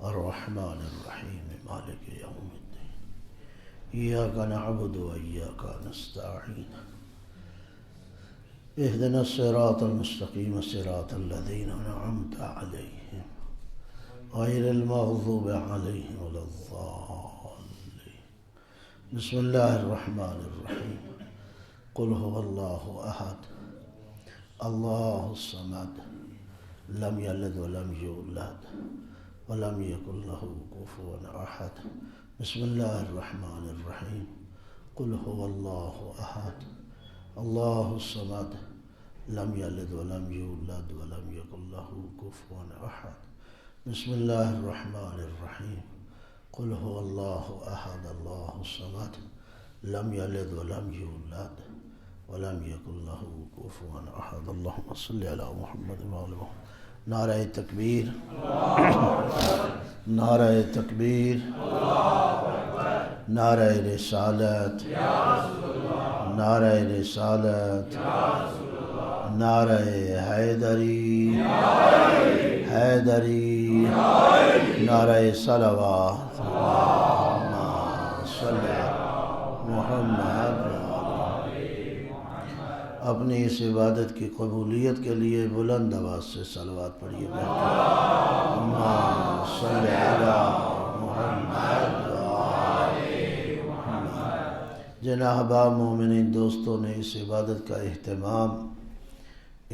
الرحمن الرحیم مالک یوم الدین ایاک نعبد و ایاک نستعین اهدنا الصراط المستقیم صراط الذین انعمت علیہم غیر المغضوب علیہم ولا الضالین بسم اللہ الرحمن الرحیم قل هو اللہ احد اللہ الصمد لم یلد ولم یولد ولم یکن له کفوا احد بسم اللہ الرحمن الرحیم قل هو اللہ احد اللہ الصمد لم یلد ولم یولد ولم یکن له کفوا احد بسم اللہ الرحمن الرحیم قل هو اللہ احد اللہ الصمد لم یلد ولم یولد ولم یکن له کفوا احد اللہم صلی علی محمد وعلی محمد نعرہ تکبیر نعرہ تکبیر نعرہ رسالت نعرہ رسالت نعرہ حیدری حیدری نعرہ صلوات اللہم صلی علی محمد اپنی اس عبادت کی قبولیت کے لیے بلند آواز سے صلوات پڑھیے اللہم صلی علی محمد جن احباب مومنین دوستوں نے اس عبادت کا اہتمام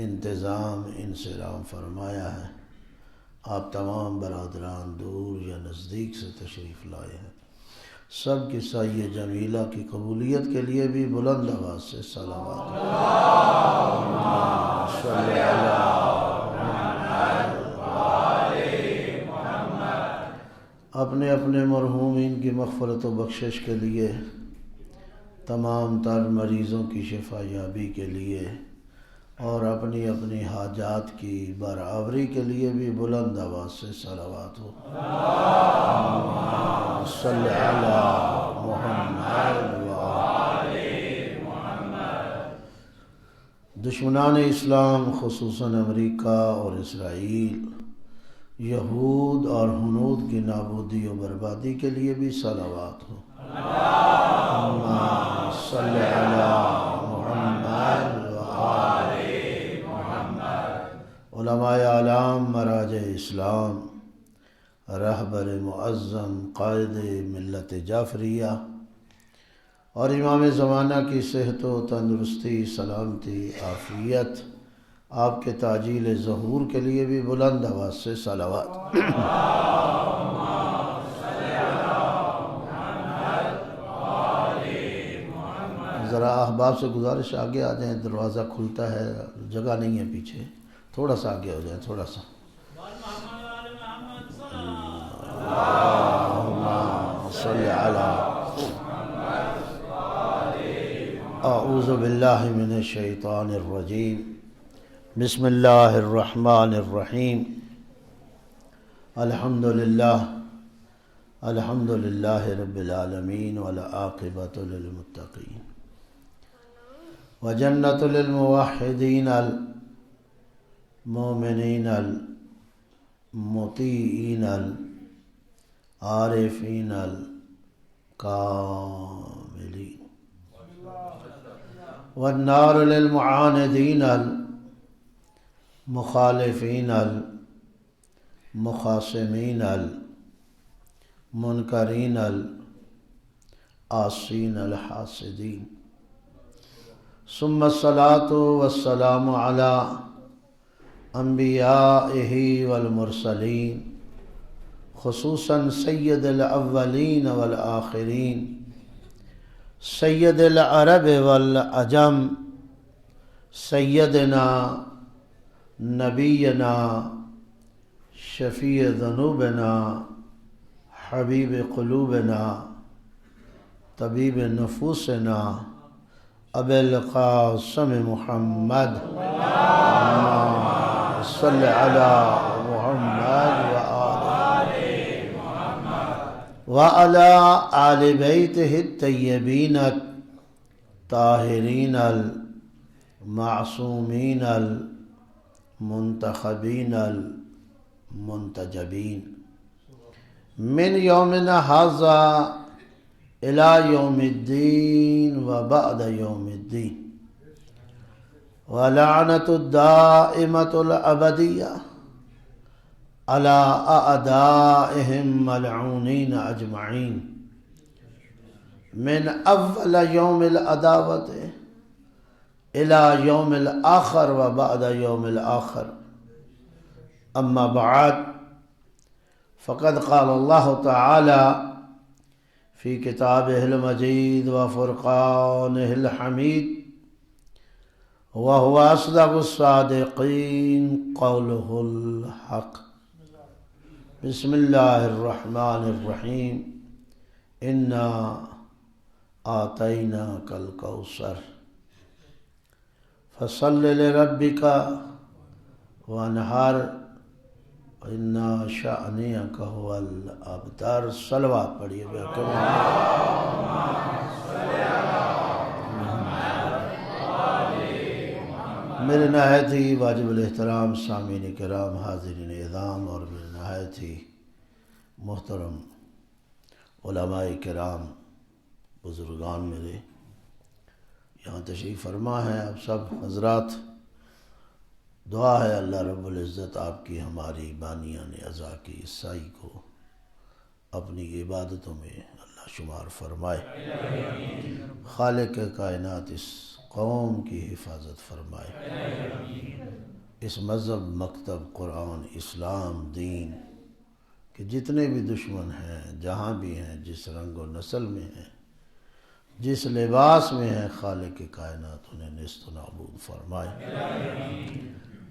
انتظام انصرام فرمایا ہے، آپ تمام برادران دور یا نزدیک سے تشریف لائے ہیں، سب کی سعی جمیلہ کی قبولیت کے لیے بھی بلند آواز سے صلوات اللہم صلی علی محمد اپنے اپنے مرحومین کی مغفرت و بخشش کے لیے، تمام تر مریضوں کی شفا یابی کے لیے اور اپنی اپنی حاجات کی برآوری کے لیے بھی بلند آواز سے صلوات ہو اللہم صلی علی محمد وآل محمد دشمنان اسلام خصوصاً امریکہ اور اسرائیل، یہود اور ہنود کی نابودی و بربادی کے لیے بھی صلوات ہو اللہم صلی علی محمد وآل محمد علماء اعلام، مراجع اسلام، رہبر معظم قائد ملت جعفریہ اور امام زمانہ کی صحت و تندرستی، سلامتی، عافیت، آپ کے تعجیل ظہور کے لیے بھی بلند آواز سے صلوات ذرا احباب سے گزارش آگے آ جائیں، دروازہ کھلتا ہے، جگہ نہیں ہے پیچھے، تھوڑا سا آگے ہو جائیں، تھوڑا سا اللہم صلی علی اعوذ باللہ من الشیطان الرجیم بسم اللہ الرحمن الرحیم الحمدللہ رب العالمین والعاقبۃ للمتقین وجنت للموحدین المؤمنین المطیعین العارفین الکاملین والنار للمعاندین المخالفین المخاصمین المنکرین العاصین الحاسدین ثم الصلاة والسلام علی انبیائہ والمرسلین خصوصاً سید الاولین والآخرین سید العرب والعجم سیدنا نبینا شفیع ذنوبنا حبیب قلوبنا طبیب نفوسنا ابی القاسم محمد اللہم صلی علی محمد وعلی آل بیتہ الطیبین الطاہرین المعصومین المنتخبین المنتجبین من یومنا ھذا الی یوم الدین و بعد یوم الدین ولعنۃ الدائمۃ الابدیہ علی اعدائہم ملعونین اجمعین من اول یوم العداوۃ الی یوم الآخر و بعد یوم الآخر اما بعد فقد قال اللہ تعالی فی کتابہ المجید و فرقانہ الحمید وهو اصدق الصادقین قولہ الحق بسم اللہ الرحمن الرحیم انا آتیناک الکوثر فصل لربک وانحر انا شأنک هو الابتر۔ صلوات پڑھیے بے میرے نہایت ہی واجب الاحترام سامعین کرام، حاضرین اعظام اور میرے نہایت ہی محترم علماء کرام، بزرگان میرے یہاں تشریف فرما ہے، آپ سب حضرات دعا ہے اللہ رب العزت آپ کی ہماری بانیان اعضا کی عیسائی کو اپنی عبادتوں میں اللہ شمار فرمائے، خالق کائنات اس قوم کی حفاظت فرمائے، اس مذہب، مکتب، قرآن، اسلام، دین کہ جتنے بھی دشمن ہیں جہاں بھی ہیں، جس رنگ و نسل میں ہیں، جس لباس میں ہیں، خالق کائنات انہیں نیست و نابود فرمائے۔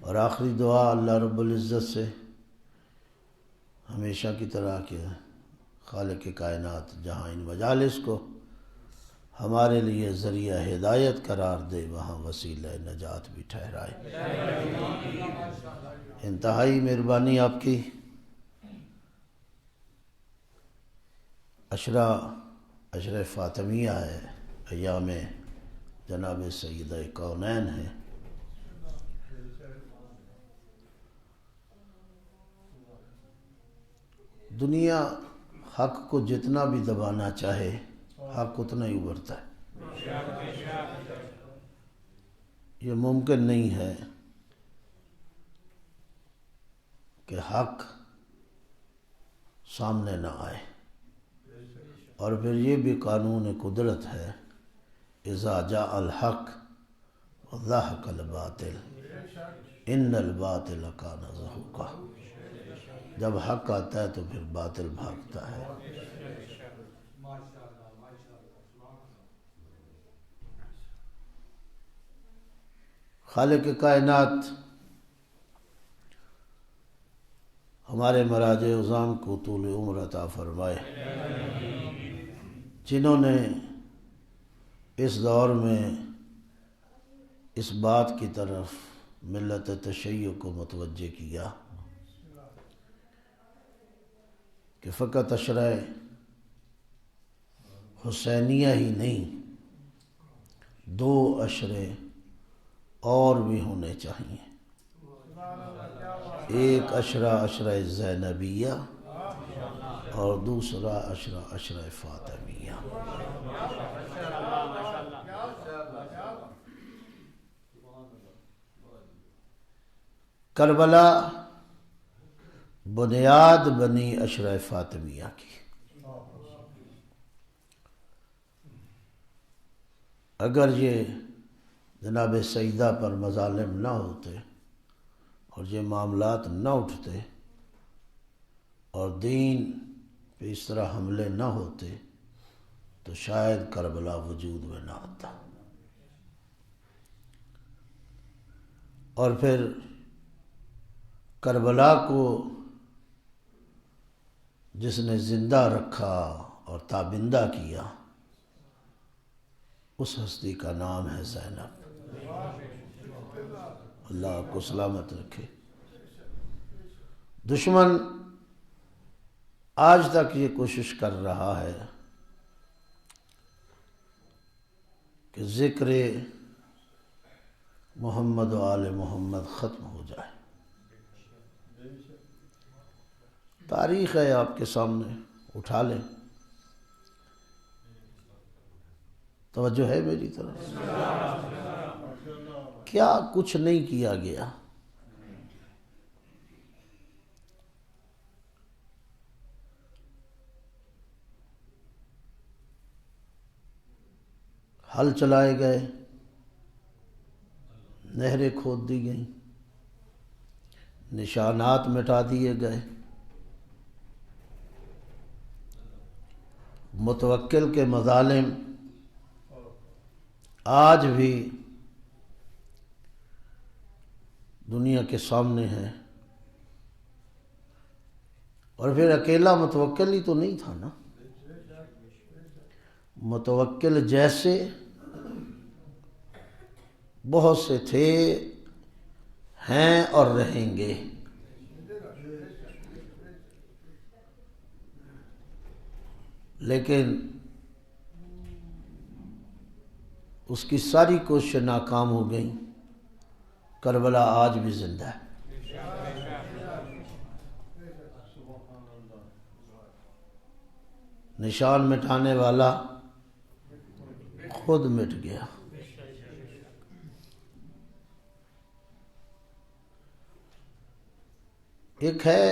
اور آخری دعا اللہ رب العزت سے ہمیشہ کی طرح کہ خالق کائنات جہاں ان مجالس کو ہمارے لیے ذریعہ ہدایت قرار دے، وہاں وسیلہ نجات بھی ٹھہرائے۔ انتہائی مہربانی آپ کی، عشرہ فاطمیہ ہے، ایام جناب سیدہ کونین ہے۔ دنیا حق کو جتنا بھی دبانا چاہے، حق اتنا ہی ابھرتا ہے۔ یہ ممکن نہیں ہے کہ حق سامنے نہ آئے، اور پھر یہ بھی قانون قدرت ہے، اذا جاء الحق وزهق الباطل ان الباطل کان زہوقا۔ جب حق آتا ہے تو پھر باطل بھاگتا ہے۔ خالق کائنات ہمارے مراجع عظام کو طول عمر عطا فرمائے، جنہوں نے اس دور میں اس بات کی طرف ملت تشیع کو متوجہ کیا کہ فقط عشرہ حسینیہ ہی نہیں، دو عشرے اور بھی ہونے چاہیے، ایک عشرہ زینبیہ اور دوسرا عشرہ فاطمیہ۔ کربلا بنیاد بنی عشرہ فاطمیہ کی۔ اگر یہ جناب سیدہ پر مظالم نہ ہوتے اور یہ معاملات نہ اٹھتے اور دین پہ اس طرح حملے نہ ہوتے تو شاید کربلا وجود میں نہ آتا۔ اور پھر کربلا کو جس نے زندہ رکھا اور تابندہ کیا، اس ہستی کا نام ہے زینب۔ اللہ آپ کو سلامت رکھے۔ دشمن آج تک یہ کوشش کر رہا ہے کہ ذکر محمد و آل محمد ختم ہو جائے، تاریخ ہے آپ کے سامنے، اٹھا لیں. توجہ ہے میری طرف؟ کیا کچھ نہیں کیا گیا. ہل چلائے گئے، نہریں کھود دی گئیں، نشانات مٹا دیے گئے. متوکل کے مظالم آج بھی دنیا کے سامنے ہیں. اور پھر اکیلا متوکل ہی تو نہیں تھا نا، متوکل جیسے بہت سے تھے، ہیں اور رہیں گے. لیکن اس کی ساری کوششیں ناکام ہو گئیں. کربلا آج بھی زندہ ہے. نشان مٹانے والا خود مٹ گیا. ایک ہے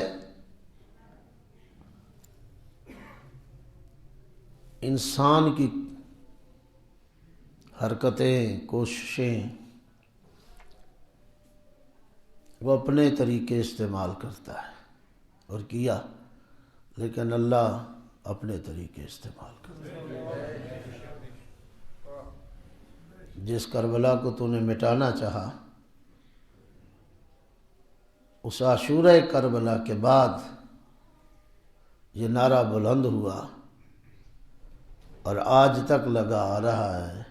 انسان کی حرکتیں، کوششیں، وہ اپنے طریقے استعمال کرتا ہے اور کیا، لیکن اللہ اپنے طریقے استعمال کرتا ہے. جس کربلا کو تو نے مٹانا چاہا، اس عاشورہ کربلا کے بعد یہ نعرہ بلند ہوا اور آج تک لگا آ رہا ہے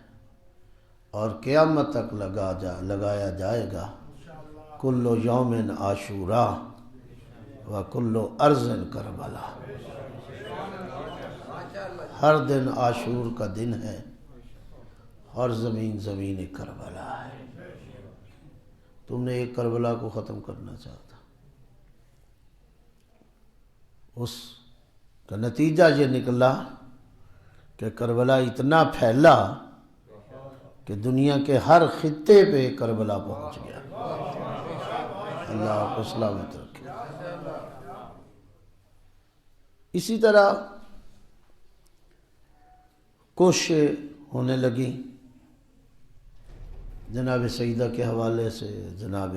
اور قیامت تک لگایا جائے گا. کل یوم عاشورا و کل ارض کربلا. ہر دن عاشور کا دن ہے، ہر زمین زمین کربلا ہے. تم نے ایک کربلا کو ختم کرنا چاہتا، اس کا نتیجہ یہ نکلا کہ کربلا اتنا پھیلا کہ دنیا کے ہر خطے پہ کربلا پہنچ گیا. اللہ کو سلامت رکھے. اسی طرح کوششیں ہونے لگیں جناب سیدہ کے حوالے سے، جناب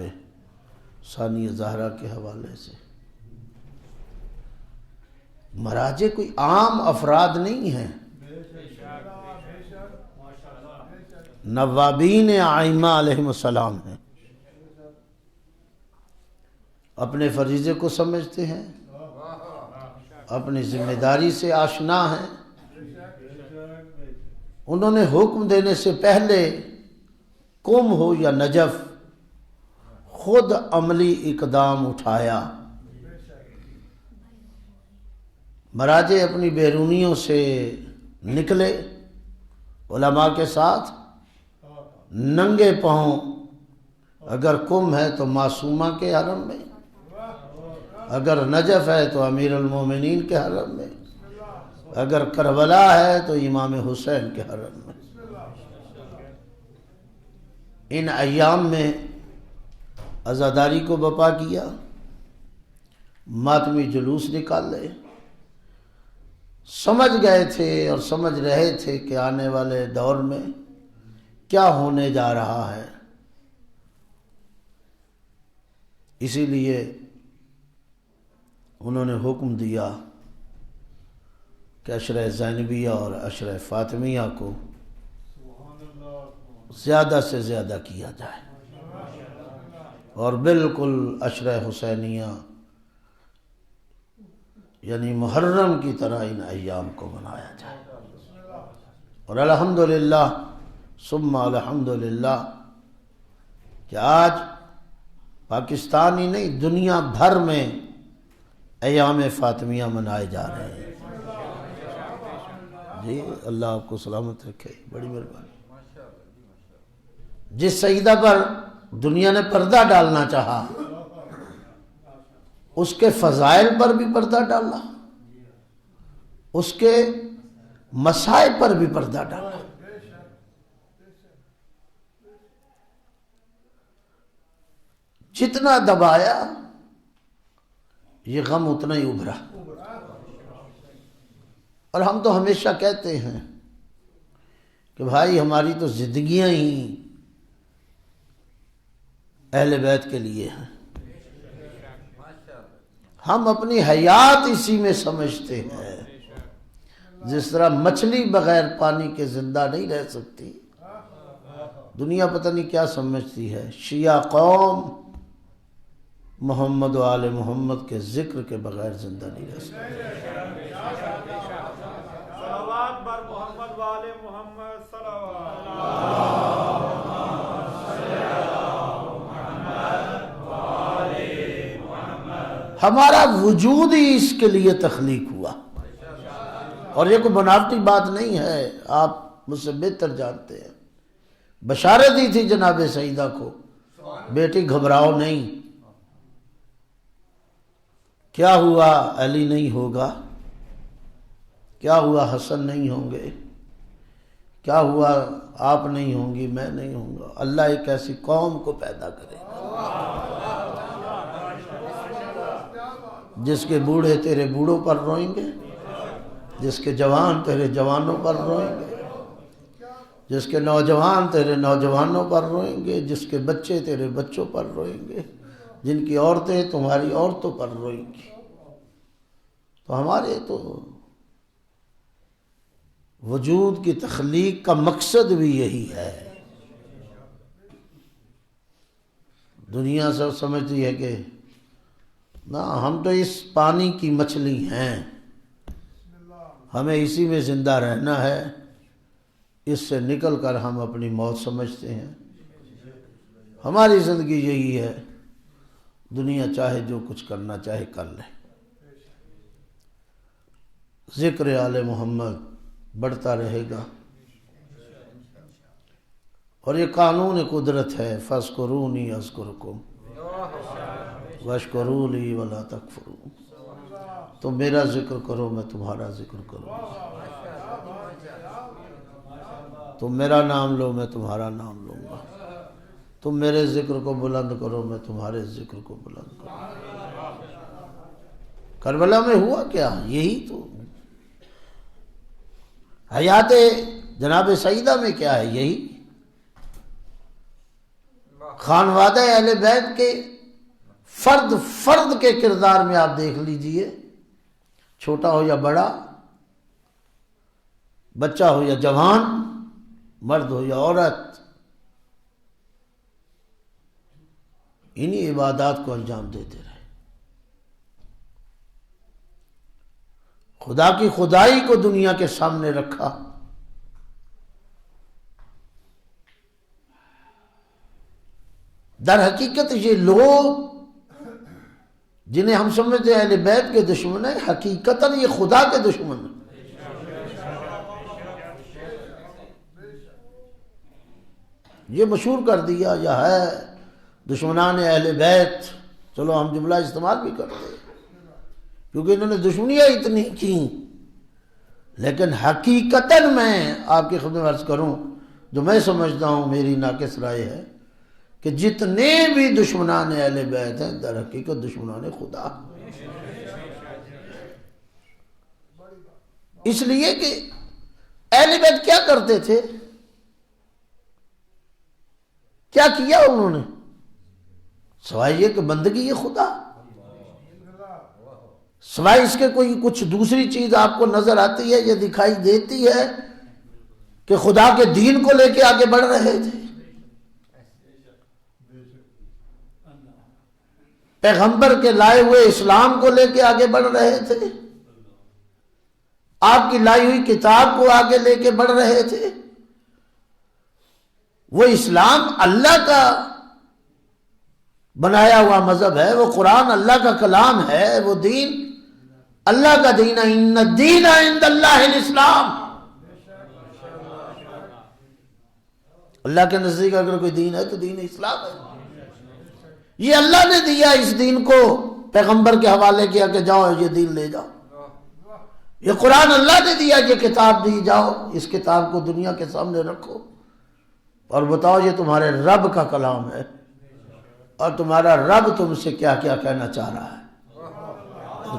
ثانیہ زہرا کے حوالے سے. مراجع کوئی عام افراد نہیں ہیں، نوابین ائمہ علیہم السلام ہیں. اپنے فریضے کو سمجھتے ہیں، اپنی ذمہ داری سے آشنا ہیں. انہوں نے حکم دینے سے پہلے قم ہو یا نجف خود عملی اقدام اٹھایا. مراجع اپنی بیرونیوں سے نکلے علماء کے ساتھ ننگے پاؤں. اگر قم ہے تو معصومہ کے حرم میں، اگر نجف ہے تو امیر المومنین کے حرم میں، اگر کربلا ہے تو امام حسین کے حرم میں. ان ایام میں عزاداری کو بپا کیا، ماتمی جلوس نکالے. سمجھ گئے تھے اور سمجھ رہے تھے کہ آنے والے دور میں کیا ہونے جا رہا ہے. اسی لیے انہوں نے حکم دیا کہ عشرہ زینبیہ اور عشرہ فاطمیہ کو زیادہ سے زیادہ کیا جائے اور بالکل عشرہ حسینیہ یعنی محرم کی طرح ان ایام کو منایا جائے. اور الحمدللہ ثم الحمدللہ کہ آج پاکستان ہی نہیں دنیا بھر میں ایام فاطمیہ منائے جا رہے ہیں. جی اللہ آپ کو سلامت رکھے، بڑی مہربانی. جس سیدہ پر دنیا نے پردہ ڈالنا چاہا اس کے فضائل پر بھی پردہ ڈالا، اس کے مسائل پر بھی پردہ ڈالا۔ جتنا دبایا یہ غم اتنا ہی ابھرا۔ اور ہم تو ہمیشہ کہتے ہیں کہ بھائی ہماری تو زندگیاں ہی اہل بیت کے لیے ہیں، ہم اپنی حیات اسی میں سمجھتے ہیں۔ جس طرح مچھلی بغیر پانی کے زندہ نہیں رہ سکتی، دنیا پتہ نہیں کیا سمجھتی ہے، شیعہ قوم محمد و آل محمد کے ذکر کے بغیر زندہ نہیں رہ سکتی۔ صلوات بر محمد و آل محمد صلوات۔ ہمارا وجود ہی اس کے لیے تخلیق ہوا، اور یہ کوئی بناوٹی بات نہیں ہے، آپ مجھ سے بہتر جانتے ہیں۔ بشارت دی تھی جناب سیدہ کو، بیٹی گھبراؤ نہیں، کیا ہوا علی نہیں ہوگا، کیا ہوا حسن نہیں ہوں گے، کیا ہوا آپ نہیں ہوں گی، میں نہیں ہوں گا، اللہ ایک ایسی قوم کو پیدا کرے گا جس کے بوڑھے تیرے بوڑھوں پر روئیں گے، جس کے جوان تیرے جوانوں پر روئیں گے، جس کے نوجوان تیرے نوجوانوں پر روئیں گے، جس کے بچے تیرے بچوں پر روئیں گے، جن کی عورتیں تمہاری عورتوں پر روئیں گی۔ تو ہمارے تو وجود کی تخلیق کا مقصد بھی یہی ہے۔ دنیا سب سمجھتی ہے کہ نہ، ہم تو اس پانی کی مچھلی ہیں، ہمیں اسی میں زندہ رہنا ہے، اس سے نکل کر ہم اپنی موت سمجھتے ہیں۔ ہماری زندگی یہی ہے، دنیا چاہے جو کچھ کرنا چاہے کر لے۔ ذکر آل محمد بڑھتا رہے گا، اور یہ قانون قدرت ہے، فاذکرونی اذکرکم واشکروا لی ولا تکفرون۔ تم میرا ذکر کرو، میں تمہارا ذکر کروں، تم میرا نام لو، میں تمہارا نام لوں گا، تم میرے ذکر کو بلند کرو، میں تمہارے ذکر کو بلند کروں گا۔ کربلا میں ہوا کیا؟ یہی تو حیات جناب سیدہ میں کیا ہے؟ یہی خانوادہ اہل بیت کے فرد فرد کے کردار میں آپ دیکھ لیجئے، چھوٹا ہو یا بڑا، بچہ ہو یا جوان، مرد ہو یا عورت، انہی عبادات کو انجام دیتے رہے۔ خدا کی خدائی کو دنیا کے سامنے رکھا۔ در حقیقت یہ لوگ جنہیں ہم سمجھتے ہیں اہل بیت کے دشمن ہیں، حقیقتاً یہ خدا کے دشمن ہیں۔ یہ مشہور کر دیا یا ہے دشمنان اہل بیت، چلو ہم جملہ استعمال بھی کرتے ہیں کیونکہ انہوں نے دشمنیاں اتنی کی، لیکن حقیقتاً میں آپ کی خدمت عرض کروں، جو میں سمجھتا ہوں میری ناقص رائے ہے، کہ جتنے بھی دشمنان اہل بیت ہیں در حقیقت دشمنان خدا، اس لیے کہ اہل بیت کیا کرتے تھے، کیا کیا انہوں نے، سوائے یہ کہ بندگی یہ خدا، سوائے اس کے کوئی کچھ دوسری چیز آپ کو نظر آتی ہے یا دکھائی دیتی ہے کہ خدا کے دین کو لے کے آگے بڑھ رہے تھے، پیغمبر کے لائے ہوئے اسلام کو لے کے آگے بڑھ رہے تھے، آپ کی لائی ہوئی کتاب کو آگے لے کے بڑھ رہے تھے؟ وہ اسلام اللہ کا بنایا ہوا مذہب ہے، وہ قرآن اللہ کا کلام ہے، وہ دین اللہ کا دین ہے، ان الدین عند اللہ الاسلام۔ اللہ کے نزدیک اگر کوئی دین ہے تو دین اسلام ہے۔ یہ اللہ نے دیا اس دین کو پیغمبر کے حوالے کیا کہ جاؤ یہ دین لے جاؤ، یہ قرآن اللہ نے دیا، یہ کتاب دی، جاؤ اس کتاب کو دنیا کے سامنے رکھو اور بتاؤ یہ تمہارے رب کا کلام ہے اور تمہارا رب تم سے کیا کیا کہنا چاہ رہا ہے،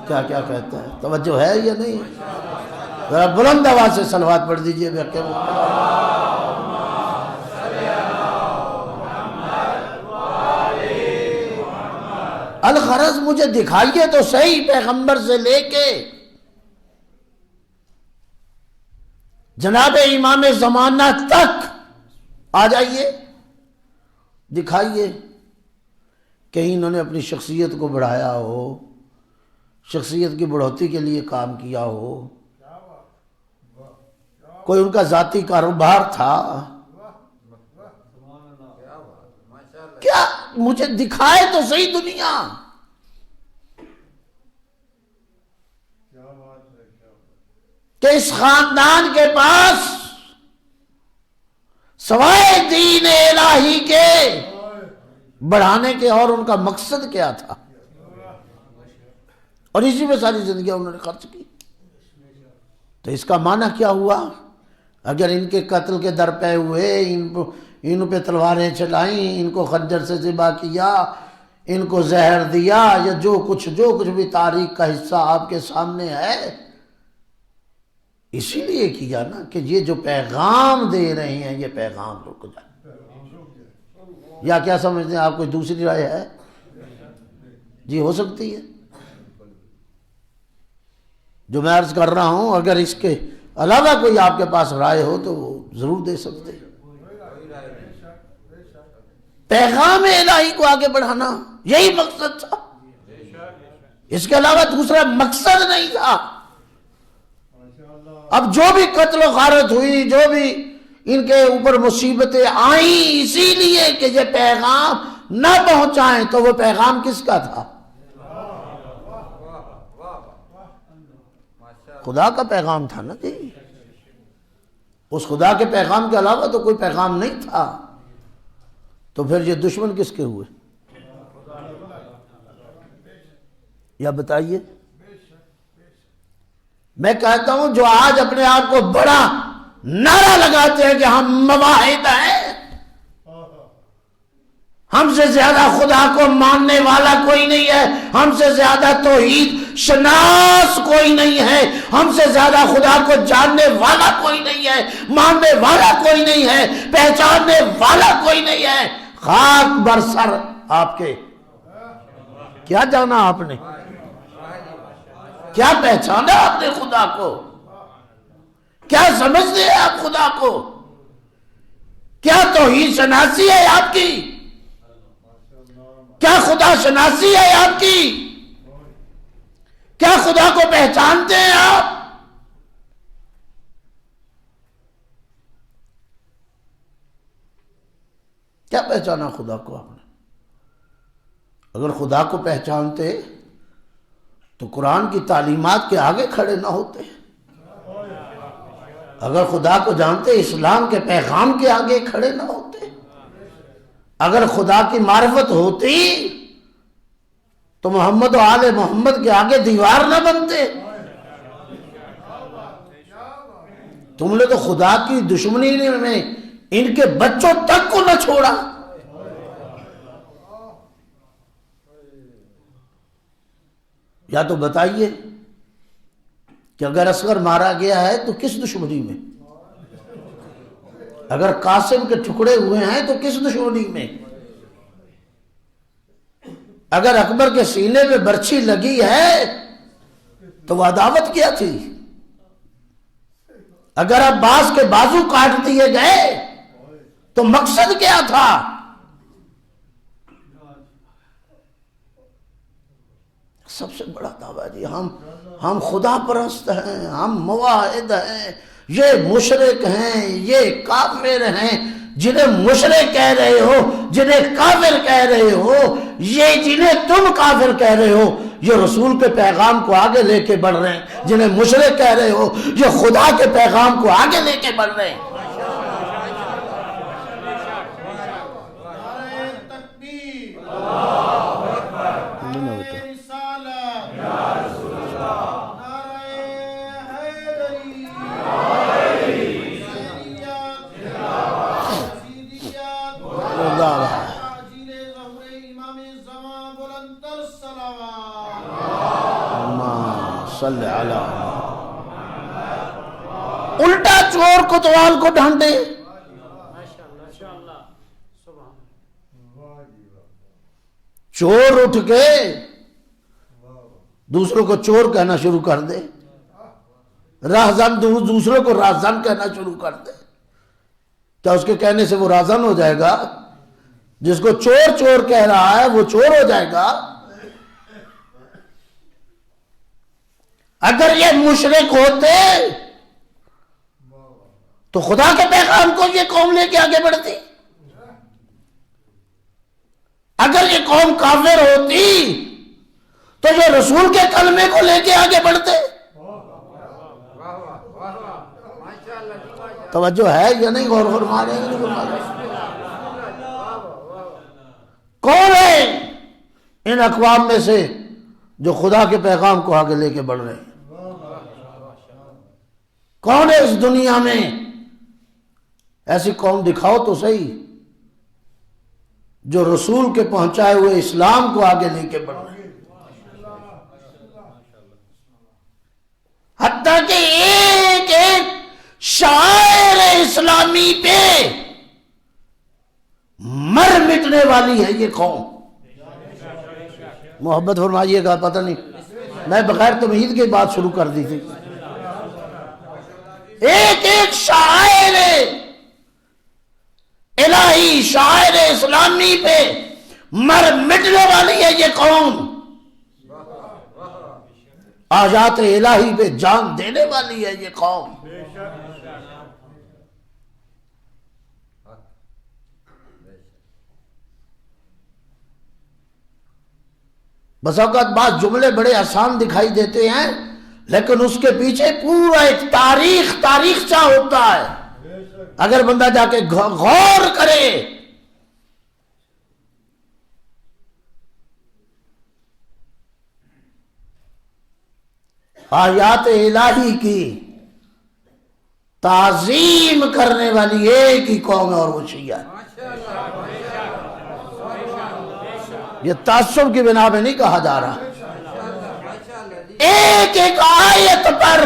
کیا کیا کہتا ہے، توجہ ہے یا نہیں؟ ذرا بلند آواز سے صلوات پڑھ دیجئے بیٹھ کے۔ الغرض مجھے دکھائیے تو صحیح، پیغمبر سے لے کے جناب امام زمانہ تک آ جائیے، دکھائیے کہیں انہوں نے اپنی شخصیت کو بڑھایا ہو، شخصیت کی بڑھوتی کے لیے کام کیا ہو، کوئی ان کا ذاتی کاروبار تھا، کیا مجھے دکھائے تو صحیح دنیا۔ کہ اس خاندان کے پاس سوائے دین الہی کے بڑھانے کے اور ان کا مقصد کیا تھا، اور اسی میں ساری زندگی انہوں نے خرچ کی۔ تو اس کا معنی کیا ہوا؟ اگر ان کے قتل کے درپے ہوئے، ان پہ تلواریں چلائیں، ان کو خنجر سے ذبح کیا، ان کو زہر دیا، یا جو کچھ بھی تاریخ کا حصہ آپ کے سامنے ہے، اسی لیے کیا نا کہ یہ جو پیغام دے رہے ہیں یہ پیغام رک جائے۔ یا کیا سمجھتے ہیں آپ؟ کوئی دوسری رائے ہے؟ جی ہو سکتی ہے، جو میں عرض کر رہا ہوں اگر اس کے علاوہ کوئی آپ کے پاس رائے ہو تو وہ ضرور دے سکتے ہیں۔ پیغام الہی کو آگے بڑھانا یہی مقصد تھا، اس کے علاوہ دوسرا مقصد نہیں تھا۔ اب جو بھی قتل و غارت ہوئی، جو بھی ان کے اوپر مصیبتیں آئیں، اسی لیے کہ یہ پیغام نہ پہنچائیں، تو وہ پیغام کس کا تھا؟ خدا کا پیغام تھا نا جی۔ اس خدا کے پیغام کے علاوہ تو کوئی پیغام نہیں تھا، تو پھر یہ دشمن کس کے ہوئے؟ یا بتائیے؟ میں کہتا ہوں جو آج اپنے آپ کو بڑا نعرہ لگاتے ہیں کہ ہم مواحد ہیں، ہم سے زیادہ خدا کو ماننے والا کوئی نہیں ہے، ہم سے زیادہ توحید شناس کوئی نہیں ہے، ہم سے زیادہ خدا کو جاننے والا کوئی نہیں ہے، ماننے والا کوئی نہیں ہے، پہچاننے والا کوئی نہیں ہے، خاک برسر آپ کے کیا جانا آپ نے؟ کیا پہچانا آپ نے خدا کو؟ کیا سمجھتے ہیں آپ خدا کو؟ کیا توحید شناسی ہے آپ کی؟ کیا خدا شناسی ہے آپ کی؟ کیا خدا کو پہچانتے ہیں آپ؟ کیا پہچانا خدا کو آپ نے؟ اگر خدا کو پہچانتے تو قرآن کی تعلیمات کے آگے کھڑے نہ ہوتے، اگر خدا کو جانتے اسلام کے پیغام کے آگے کھڑے نہ ہوتے، اگر خدا کی معرفت ہوتی تو محمد و آل محمد کے آگے دیوار نہ بنتے۔ تم نے تو خدا کی دشمنی میں ان کے بچوں تک کو نہ چھوڑا۔ یا تو بتائیے کہ اگر اصغر مارا گیا ہے تو کس دشمنی میں؟ اگر قاسم کے ٹکڑے ہوئے ہیں تو کس دشمنی میں؟ اگر اکبر کے سینے میں برچھی لگی ہے تو وہ عداوت کیا تھی؟ اگر عباس کے بازو کاٹ دیے گئے تو مقصد کیا تھا؟ سب سے بڑا دعویٰ جی ہم خدا پرست ہیں، ہم موحد ہیں، یہ مشرک ہیں، یہ کافر ہیں، جنہیں مشرک کہہ رہے ہو، جنہیں کافر کہہ رہے ہو، یہ جنہیں تم کافر کہہ رہے ہو یہ رسول کے پیغام کو آگے لے کے بڑھ رہے ہیں، جنہیں مشرک کہہ رہے ہو یہ خدا کے پیغام کو آگے لے کے بڑھ رہے ہیں۔ صلی علی الٹا چور کوتوال کو ڈھانٹے. چور اٹھ کے دوسروں کو چور کہنا شروع کر دے, راہزن دوسروں کو راہزن کہنا شروع کر دے, کیا اس کے کہنے سے وہ راہزن ہو جائے گا؟ جس کو چور چور کہہ رہا ہے وہ چور ہو جائے گا؟ اگر یہ مشرک ہوتے تو خدا کے پیغام کو یہ قوم لے کے آگے بڑھتی. اگر یہ قوم کافر ہوتی تو یہ رسول کے کلمے کو لے کے آگے بڑھتے. توجہ ہے یا نہیں؟ غور فرما رہے ہیں؟ کون ہے ان اقوام میں سے جو خدا کے پیغام کو آگے لے کے بڑھ رہے ہیں؟ کون ہے اس دنیا میں؟ ایسی قوم دکھاؤ تو صحیح جو رسول کے پہنچائے ہوئے اسلام کو آگے لے کے بڑھ رہے ہیں. حتیٰ کہ ایک ایک شاعر اسلامی پہ مر مٹنے والی ہے یہ قوم. محبت فرمائیے گا, پتہ نہیں میں بغیر تمہید کی بات شروع کر دی تھی. ایک ایک شاعر الہی, شاعر اسلامی پہ مر مٹنے والی ہے یہ قوم. آیات الہی پہ جان دینے والی ہے یہ قوم. بس اوقات بعض جملے بڑے آسان دکھائی دیتے ہیں لیکن اس کے پیچھے پورا ایک تاریخچہ ہوتا ہے. اگر بندہ جا کے غور کرے آیات الہی کی تعظیم کرنے والی ایک ہی قوم ہے اور وہ شیعہ ہے. یہ تعصب کی بنا پہ نہیں کہا جا رہا. ایک ایک آیت پر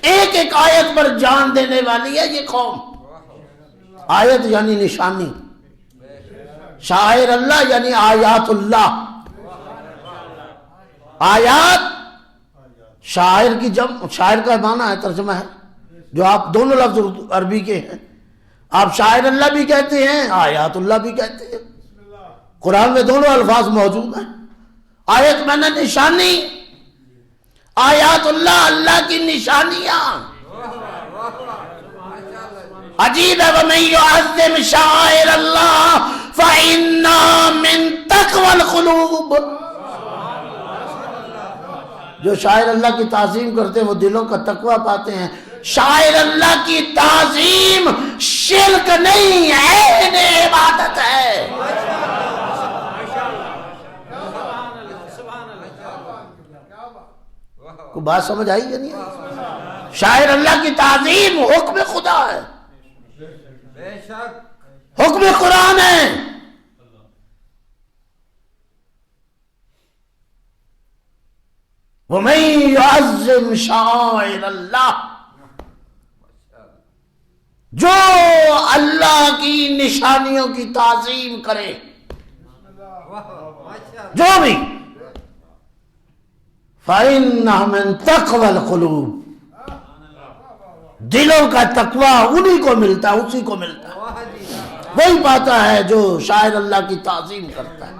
ایک ایک آیت پر جان دینے والی ہے یہ قوم. آیت یعنی نشانی, شاعر اللہ یعنی آیات اللہ. آیات شاعر کی جمع, شاعر کا معنی ہے, ترجمہ ہے, جو آپ دونوں لفظ عربی کے ہیں. آپ شاعر اللہ بھی کہتے ہیں, آیات اللہ بھی کہتے ہیں. قرآن میں دونوں الفاظ موجود ہیں. آیت میں نے نشانی, آیات اللہ اللہ کی نشانیاں. عجیب ہے وَمَن يُعَظِّمْ شَعَائِرَ اللَّهِ فَإِنَّهَا مِن تَقْوَى الْقُلُوبِ. جو شاعر اللہ کی تعظیم کرتے ہیں وہ دلوں کا تقوی پاتے ہیں. شاعر اللہ کی تعظیم شرک نہیں, عین عبادت ہے. کو بات سمجھ آئی یا نہیں؟ شاعر اللہ کی تعظیم حکم خدا ہے, حکم قرآن ہے. وَمَن يُعَظِّمْ شَعَائِرَ اللَّهِ, جو اللہ کی نشانیوں کی تعظیم کرے, جو بھی, فَإِنَّهَا مِن تَقْوَى الْقُلُوبِ, دلوں کا تقوی انہی کو ملتا ہے, اسی کو ملتا ہے. وہی پاتا ہے جو شاعر اللہ کی تعظیم کرتا ہے.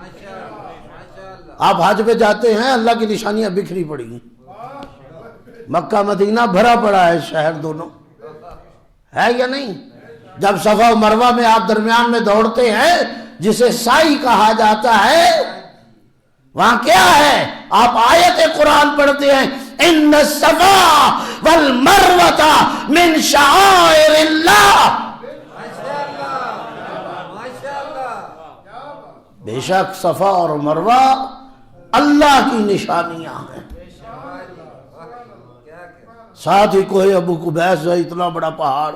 آپ حج پہ جاتے ہیں, اللہ کی نشانیاں بکھری پڑی ہیں. مکہ مدینہ بھرا پڑا ہے شہر دونوں, ہے یا نہیں؟ جب صفا و مروہ میں آپ درمیان میں دوڑتے ہیں جسے سائی کہا جاتا ہے, وہاں کیا ہے؟ آپ آیت قرآن پڑھتے ہیں, ان الصفا والمروہ من شعائر اللہ. بے شک صفا اور مروہ اللہ کی نشانیاں ہیں. ساتھ ہی کوہ ابو قبیس ہے, اتنا بڑا پہاڑ,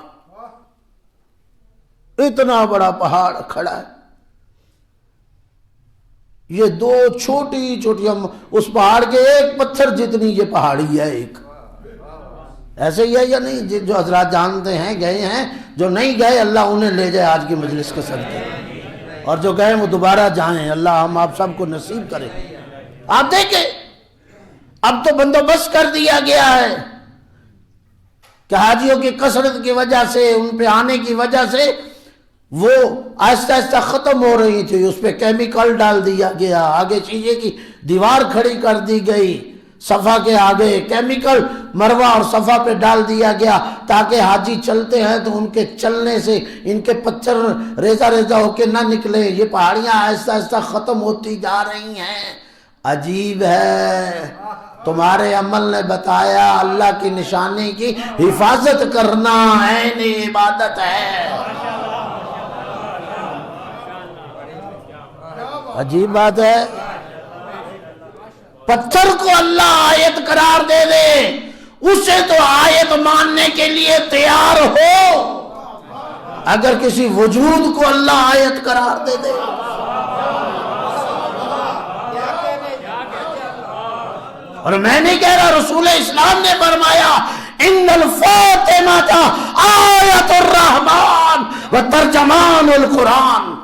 اتنا بڑا پہاڑ کھڑا ہے. یہ دو چھوٹی چھوٹی، اس پہاڑ کے ایک پتھر جتنی یہ پہاڑی ہے ایک. ایسے ہی ہے یا نہیں؟ جو حضرات جانتے ہیں گئے ہیں، جو نہیں گئے اللہ انہیں لے جائے آج کی مجلس کے صدقے، اور جو گئے وہ دوبارہ جائیں، اللہ ہم آپ سب کو نصیب کرے. آپ دیکھیں اب تو بندوبست کر دیا گیا ہے کہ حاجیوں کی کثرت کی وجہ سے، ان پہ آنے کی وجہ سے وہ آہستہ آہستہ ختم ہو رہی تھی، اس پہ کیمیکل ڈال دیا گیا، آگے شیشے کی دیوار کھڑی کر دی گئی، صفا کے آگے کیمیکل مروہ اور صفا پہ ڈال دیا گیا تاکہ حاجی چلتے ہیں تو ان کے چلنے سے ان کے پتھر ریزہ ریزہ ہو کے نہ نکلے. یہ پہاڑیاں آہستہ آہستہ ختم ہوتی جا رہی ہیں. عجیب ہے، تمہارے عمل نے بتایا اللہ کی نشانی کی حفاظت کرنا عین عبادت ہے. عجیب بات ہے، پتھر کو اللہ آیت قرار دے دے، اسے تو آیت ماننے کے لیے تیار ہو. اگر کسی وجود کو اللہ آیت قرار دے دے، اور میں نہیں کہہ رہا، رسول اسلام نے فرمایا ان الفاطمہ آیت الرحمن و ترجمان القرآن.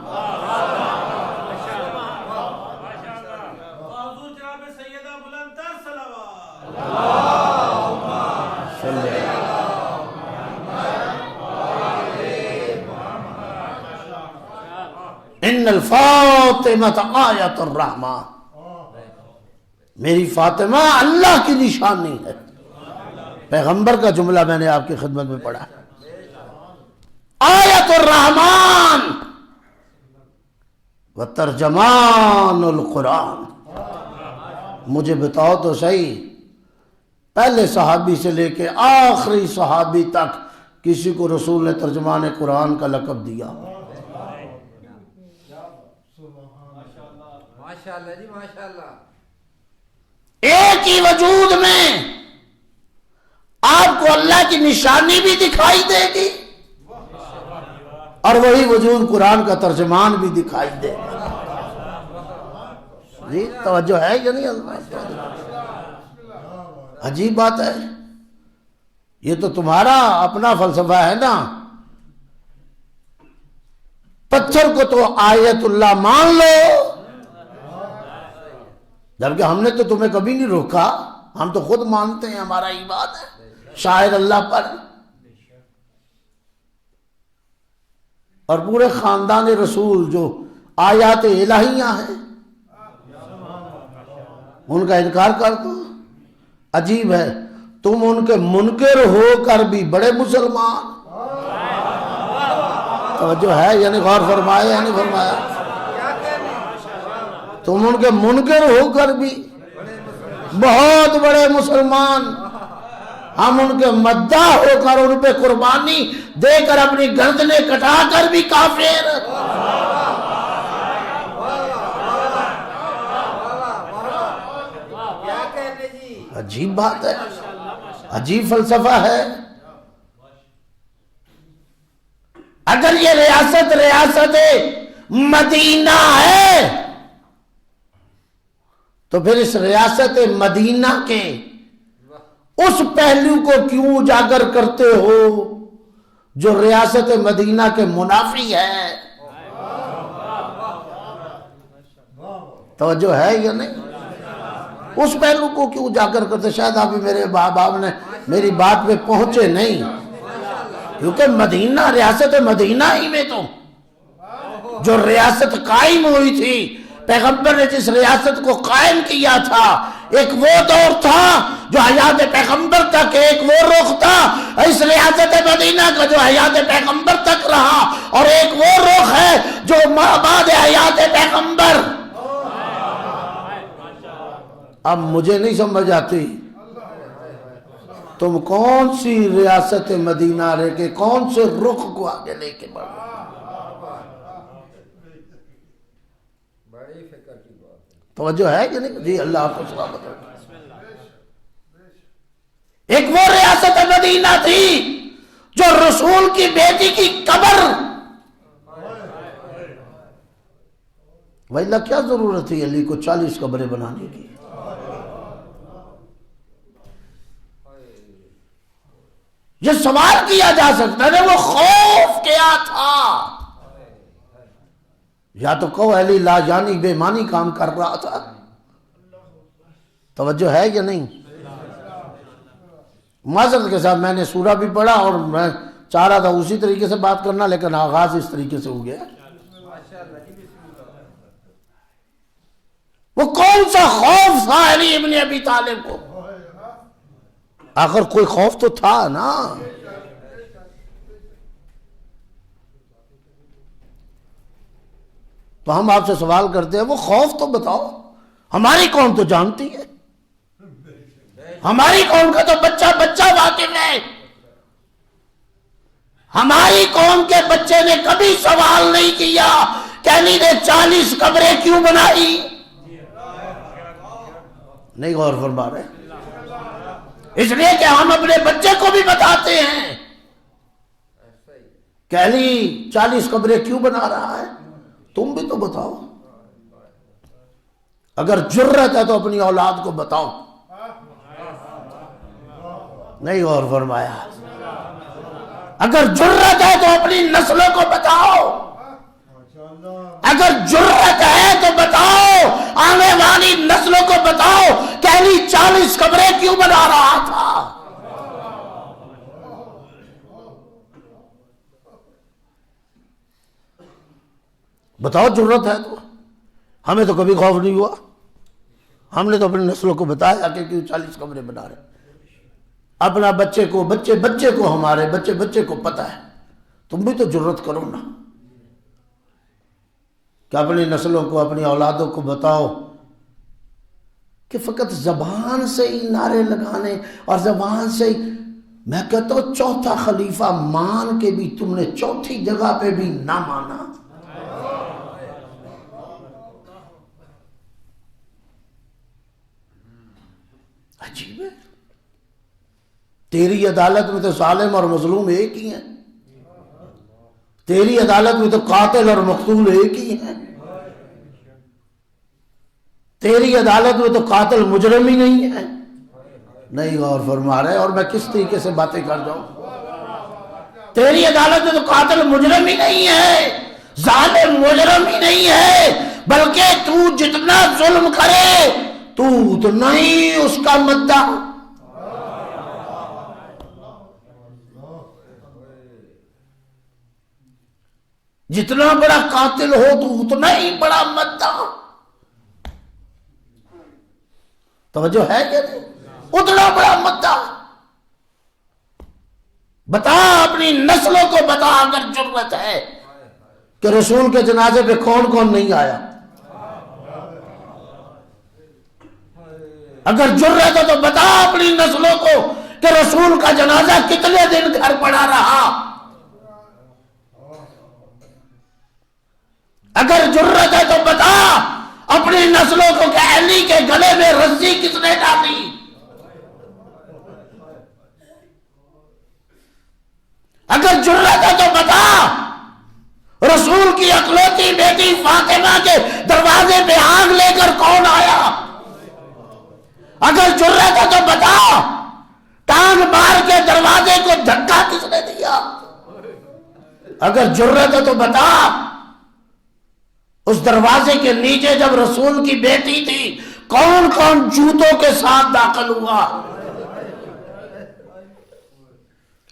ان الفاطمہ آیت الرحمن، میری فاطمہ اللہ کی نشانی ہے. پیغمبر کا جملہ میں نے آپ کی خدمت میں پڑھا. آیت الرحمن و ترجمان القرآن. مجھے بتاؤ تو صحیح، پہلے صحابی سے لے کے آخری صحابی تک کسی کو رسول نے ترجمان قرآن کا لقب دیا؟ ماشاءاللہ جی ماشاءاللہ. ایک ہی وجود میں آپ کو اللہ کی نشانی بھی دکھائی دے گی اور وہی وجود قرآن کا ترجمان بھی دکھائی دے گا. جی توجہ ہے یا نہیں؟ عجیب بات ہے، یہ تو تمہارا اپنا فلسفہ ہے نا. پتھر کو تو آیت اللہ مان لو، جبکہ ہم نے تو تمہیں کبھی نہیں روکا، ہم تو خود مانتے ہیں، ہمارا ایمان ہے شاعر اللہ پر. اور پورے خاندان رسول جو آیات الہیہ ہیں ان کا انکار کر دو. عجیب ہے، تم ان کے منکر ہو کر بھی بڑے مسلمان. توجہ ہے یعنی غور فرمایا یا نہیں فرمایا؟ تم ان کے منکر ہو کر بھی بہت بڑے مسلمان، ہم ان کے مداح ہو کر ان پہ قربانی دے کر اپنی گردنیں کٹا کر بھی کافر. عجیب بات ہے، عجیب فلسفہ ہے. اگر یہ ریاست مدینہ ہے تو پھر اس ریاست مدینہ کے اس پہلو کو کیوں اجاگر کرتے ہو جو ریاست مدینہ کے منافی ہے؟ توجہ ہے یا نہیں؟ اس پہلو کو کیوں اجاگر کرتے؟ شاید ابھی میرے باپ نے میری بات پہ پہنچے نہیں، کیونکہ مدینہ، ریاست مدینہ ہی میں تو جو ریاست قائم ہوئی تھی، پیغمبر نے جس ریاست کو قائم کیا تھا، ایک وہ دور تھا جو حیات پیغمبر تک، ایک وہ رخ تھا اس ریاست مدینہ کا جو حیات پیغمبر تک رہا، اور ایک وہ رخ ہے جو بعد حیات پیغمبر. اب مجھے نہیں سمجھ آتی تم کون سی ریاست مدینہ رہ کے کون سے رخ کو آگے لے کے بڑھ رہے؟ توجہ ہے کہ نہیں؟ جی اللہ آپ کو سلامت رکھے. ایک وہ ریاست مدینہ تھی جو رسول کی بیٹی کی قبر وَإِلَّا کیا ضرورت تھی علی کو 40 قبریں بنانے کی؟ یہ سوال کیا جا سکتا ہے وہ خوف کیا تھا؟ یا تو کہو علی لا جانی بے معنی کام کر رہا تھا. توجہ ہے یا نہیں؟ معذرت کے ساتھ میں نے سورہ بھی پڑھا اور میں چاہ رہا تھا اسی طریقے سے بات کرنا، لیکن آغاز اس طریقے سے ہو گیا. وہ کون سا خوف تھا علی ابن ابی طالب کو؟ آخر کوئی خوف تو تھا نا. تو ہم آپ سے سوال کرتے ہیں وہ خوف تو بتاؤ. ہماری قوم تو جانتی ہے، ہماری قوم کا تو بچہ بچہ واقف ہے. ہماری قوم کے بچے نے کبھی سوال نہیں کیا کہ علی نے 40 قبریں کیوں بنائی. نہیں غور فرما رہے؟ اس لیے کہ ہم اپنے بچے کو بھی بتاتے ہیں کہ علی 40 قبریں کیوں بنا رہا ہے. تم بھی تو بتاؤ. اگر جرت ہے تو اپنی اولاد کو بتاؤ. نہیں غور فرمایا؟ اگر جرت ہے تو اپنی نسلوں کو بتاؤ. اگر جرت ہے تو بتاؤ، آنے والی نسلوں کو بتاؤ کہ علی 40 قبریں کیوں بنا رہا تھا. بتاؤ جرت ہے تو. ہمیں تو کبھی خوف نہیں ہوا. ہم نے تو اپنی نسلوں کو بتایا کہ کیوں 40 قبریں بنا رہے. اپنا بچے کو بچے کو ہمارے بچے کو پتا ہے. تم بھی تو جرت کرو نا کہ اپنی نسلوں کو اپنی اولادوں کو بتاؤ کہ فقط زبان سے ہی نعرے لگانے اور زبان سے ہی. میں کہتا ہوں چوتھا خلیفہ مان کے بھی تم نے چوتھی جگہ پہ بھی نہ مانا. عجیب ہے. تیری عدالت میں تو ظالم اور مظلوم ایک ہی ہیں. تیری عدالت میں تو قاتل اور مقتول ایک ہی ہیں. تیری عدالت میں تو قاتل مجرم ہی نہیں ہے. نہیں غور فرما رہے؟ اور میں کس طریقے سے باتیں کر جاؤں؟ تیری عدالت میں تو قاتل مجرم ہی نہیں ہے، ظالم مجرم ہی نہیں ہے، بلکہ تو جتنا ظلم کرے تو اتنا ہی اس کا مدعا. جتنا بڑا قاتل ہو تو اتنا ہی بڑا مدعا. توجہ ہے کہ نہیں؟ اتنا بڑا مدعا. بتا اپنی نسلوں کو بتا اگر جرت ہے کہ رسول کے جنازے پہ کون کون نہیں آیا. اگر جرت ہے تو بتا اپنی نسلوں کو کہ رسول کا جنازہ کتنے دن گھر پڑا رہا. اگر جرت ہے تو بتا اپنی نسلوں کو کہ علی کے گلے میں رسی کس نے ڈالی. اگر جرت ہے تو بتا رسول کی اکلوتی بیٹی فاطمہ کے دروازے پہ آگ لے کر کون آیا. اگر جرت ہے تو بتا ٹانگ مار کے دروازے کو دھکا کس نے دیا. اگر جرت ہے تو بتا اس دروازے کے نیچے جب رسول کی بیٹی تھی کون کون جوتوں کے ساتھ داخل ہوا.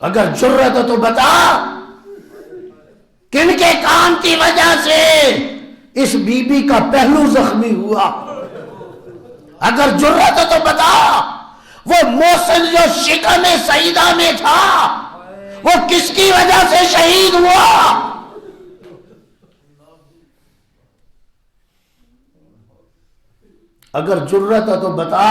اگر جرت ہے تو بتا کن کے کام کی وجہ سے اس بی بی کا پہلو زخمی ہوا. اگر جرت ہے تو بتا وہ محسن جو شکم سیدہ میں تھا وہ کس کی وجہ سے شہید ہوا. اگر جرت ہے تو بتا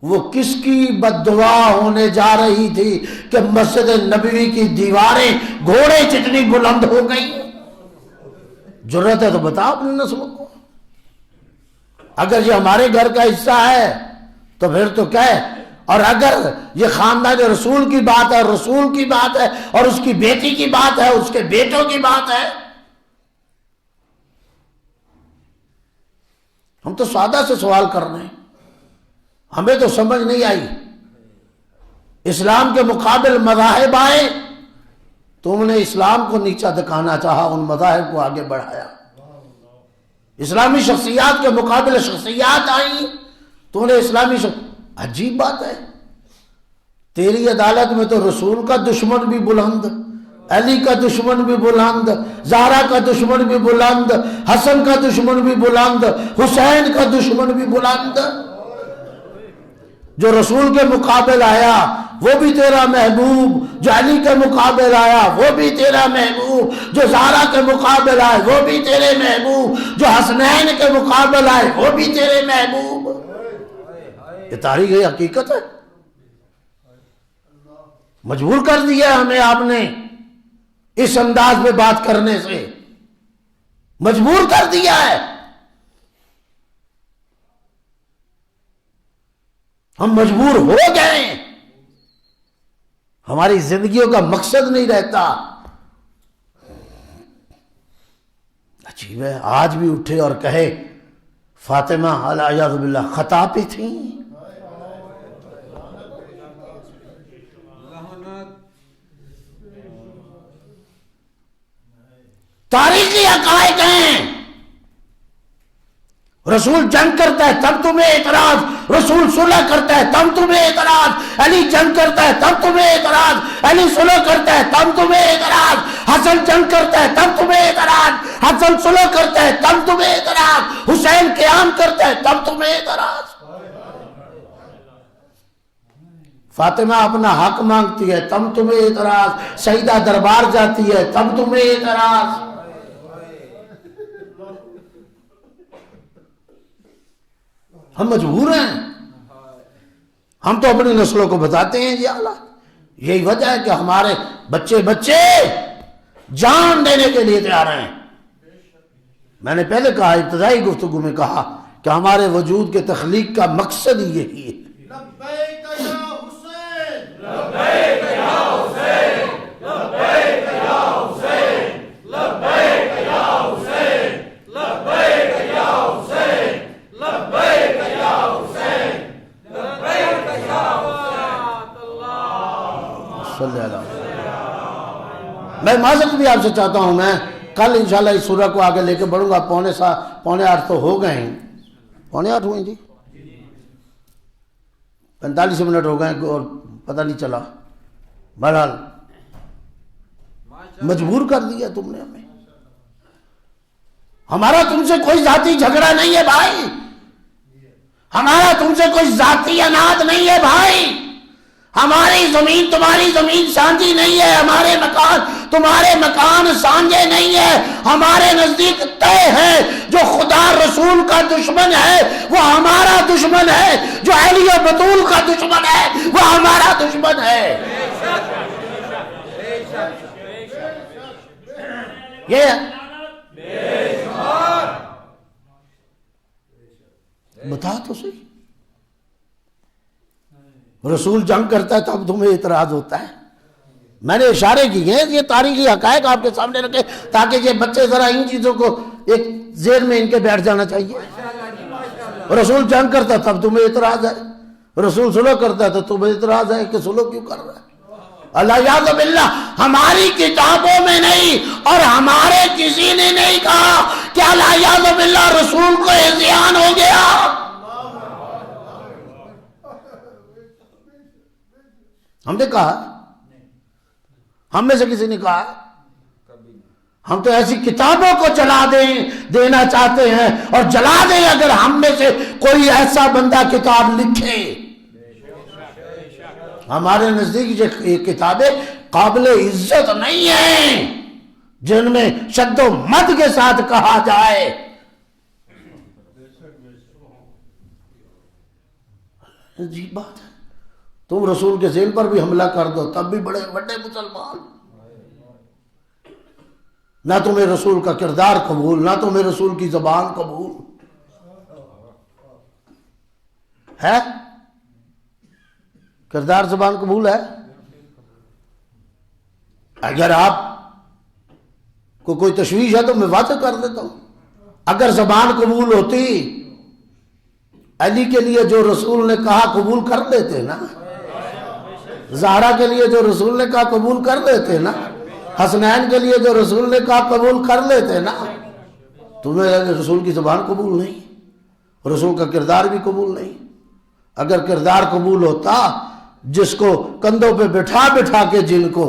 وہ کس کی بد دعا ہونے جا رہی تھی کہ مسجد نبوی کی دیواریں گھوڑے جتنی بلند ہو گئی. جرت ہے تو بتا اپنی نسلوں کو. اگر یہ ہمارے گھر کا حصہ ہے تو پھر تو کہہ. اور اگر یہ خاندان رسول کی بات ہے، رسول کی بات ہے اور اس کی بیٹی کی بات ہے، اس کے بیٹوں کی بات ہے، ہم تو سادہ سے سوال کر رہے ہیں، ہمیں تو سمجھ نہیں آئی۔ اسلام کے مقابل مذاہب آئے، تم نے اسلام کو نیچا دکھانا چاہا، ان مذاہب کو آگے بڑھایا۔ اسلامی شخصیات کے مقابل شخصیات آئیں، تو نے اسلامی عجیب بات ہے، تیری عدالت میں تو رسول کا دشمن بھی بلند، علی کا دشمن بھی بلند، زہرا کا دشمن بھی بلند، حسن کا دشمن بھی بلند، حسین کا دشمن بھی بلند۔ جو رسول کے مقابل آیا وہ بھی تیرا محبوب، جو علی کے مقابل آیا وہ بھی تیرا محبوب، جو زہرا کے مقابل آئے وہ بھی تیرے محبوب، جو حسنین کے مقابل آئے وہ بھی تیرے محبوب۔ یہ تاریخ حقیقت ہے، مجبور کر دیا ہمیں آپ نے اس انداز میں بات کرنے سے، مجبور کر دیا ہے۔ ہم مجبور ہو گئے، ہماری زندگیوں کا مقصد نہیں رہتا۔ عجیب ہے، آج بھی اٹھے اور کہے فاطمہ علیہ باللہ خطا پہ تھیں۔ تاریخی حقائق ہیں، رسول جنگ کرتا ہے تب تمہیں اعتراض، رسول صلح کرتا ہے تب تمہیں اعتراض، علی جنگ کرتا ہے تب تمہیں اعتراض، علی صلح کرتا ہے تب تمہیں اعتراض، حسن جنگ کرتا ہے تب تمہیں اعتراض، حسن صلح کرتا ہے تب تمہیں اعتراض، حسین قیام کرتا ہے تب تمہیں اعتراض۔ فاطمہ اپنا حق مانگتی ہے تب تمہیں اعتراض، سیدہ دربار جاتی ہے تب تمہیں اعتراض۔ ہم مجبور ہیں، ہم تو اپنی نسلوں کو بتاتے ہیں جی اللہ، یہی وجہ ہے کہ ہمارے بچے جان دینے کے لیے تیار ہیں۔ میں نے پہلے کہا، ابتدائی گفتگو میں کہا کہ ہمارے وجود کے تخلیق کا مقصد ہی یہی ہے۔ لبیک یا حسین، لبیک یا حسین، لبیک یا حسین، لبیک یا حسین، لبیک یا حسین، لبیک یا حسین، لبیک یا صلی اللہ علیہ وسلم۔ میں معذرت بھی آپ سے چاہتا ہوں، میں کل انشاءاللہ اس سورہ کو آگے لے کے بڑھوں گا، پونے 8 تو ہو گئے ہیں، پونے 8 ہوئے جی، 45 منٹ ہو گئے اور پتہ نہیں چلا۔ بہرحال مجبور کر دیا تم نے ہمیں، ہمارا تم سے کوئی ذاتی جھگڑا نہیں ہے بھائی، ہمارا تم سے کوئی ذاتی اناد نہیں ہے بھائی، ہماری زمین تمہاری زمین سانجھی نہیں ہے، ہمارے مکان تمہارے مکان سانجھے نہیں ہے، ہمارے نزدیک طے ہے جو خدا رسول کا دشمن ہے وہ ہمارا دشمن ہے، جو علی و بطول کا دشمن ہے وہ ہمارا دشمن ہے۔ یہ بتا تو صحیح، رسول جنگ کرتا ہے تب تمہیں اعتراض ہوتا ہے۔ میں نے اشارے کیے ہیں، یہ تاریخی حقائق آپ کے سامنے رکھے تاکہ یہ بچے ذرا ان چیزوں کو ایک ذہن میں ان کے بیٹھ جانا چاہیے۔ رسول جنگ کرتا ہے تب تمہیں اعتراض ہے، رسول صلح کرتا ہے تو تمہیں اعتراض ہے کہ صلح کیوں کر رہا ہے۔ اللہ یاد باللہ ہماری کتابوں میں نہیں اور ہمارے کسی نے نہیں کہا کہ اللہ یاد باللہ رسول کو اذیان ہو گیا۔ ہم نے کہا، ہم میں سے کسی نے کہا؟ ہم تو ایسی کتابوں کو جلا دینا چاہتے ہیں، اور جلا دیں اگر ہم میں سے کوئی ایسا بندہ کتاب لکھے۔ ہمارے نزدیک یہ کتابیں قابل عزت نہیں ہیں جن میں شد و مد کے ساتھ کہا جائے۔ عجیب بات ہے، تم رسول کے ذیل پر بھی حملہ کر دو تب بھی بڑے بڑے مسلمان، نہ تمہیں رسول کا کردار قبول، نہ تمہیں رسول کی زبان قبول ہے۔ کردار زبان قبول ہے؟ اگر آپ کو کوئی تشویش ہے تو میں واضح کر دیتا ہوں، اگر زبان قبول ہوتی علی کے لیے جو رسول نے کہا قبول کر لیتے نا، زہرا کے لیے جو رسول نے کہا قبول کر لیتے نا، حسنین کے لیے جو رسول نے کہا قبول کر لیتے نا. تمہیں رسول کی زبان قبول نہیں، رسول کا کردار بھی قبول نہیں. اگر کردار قبول ہوتا، جس کو کندھوں پہ بٹھا بٹھا کے، جن کو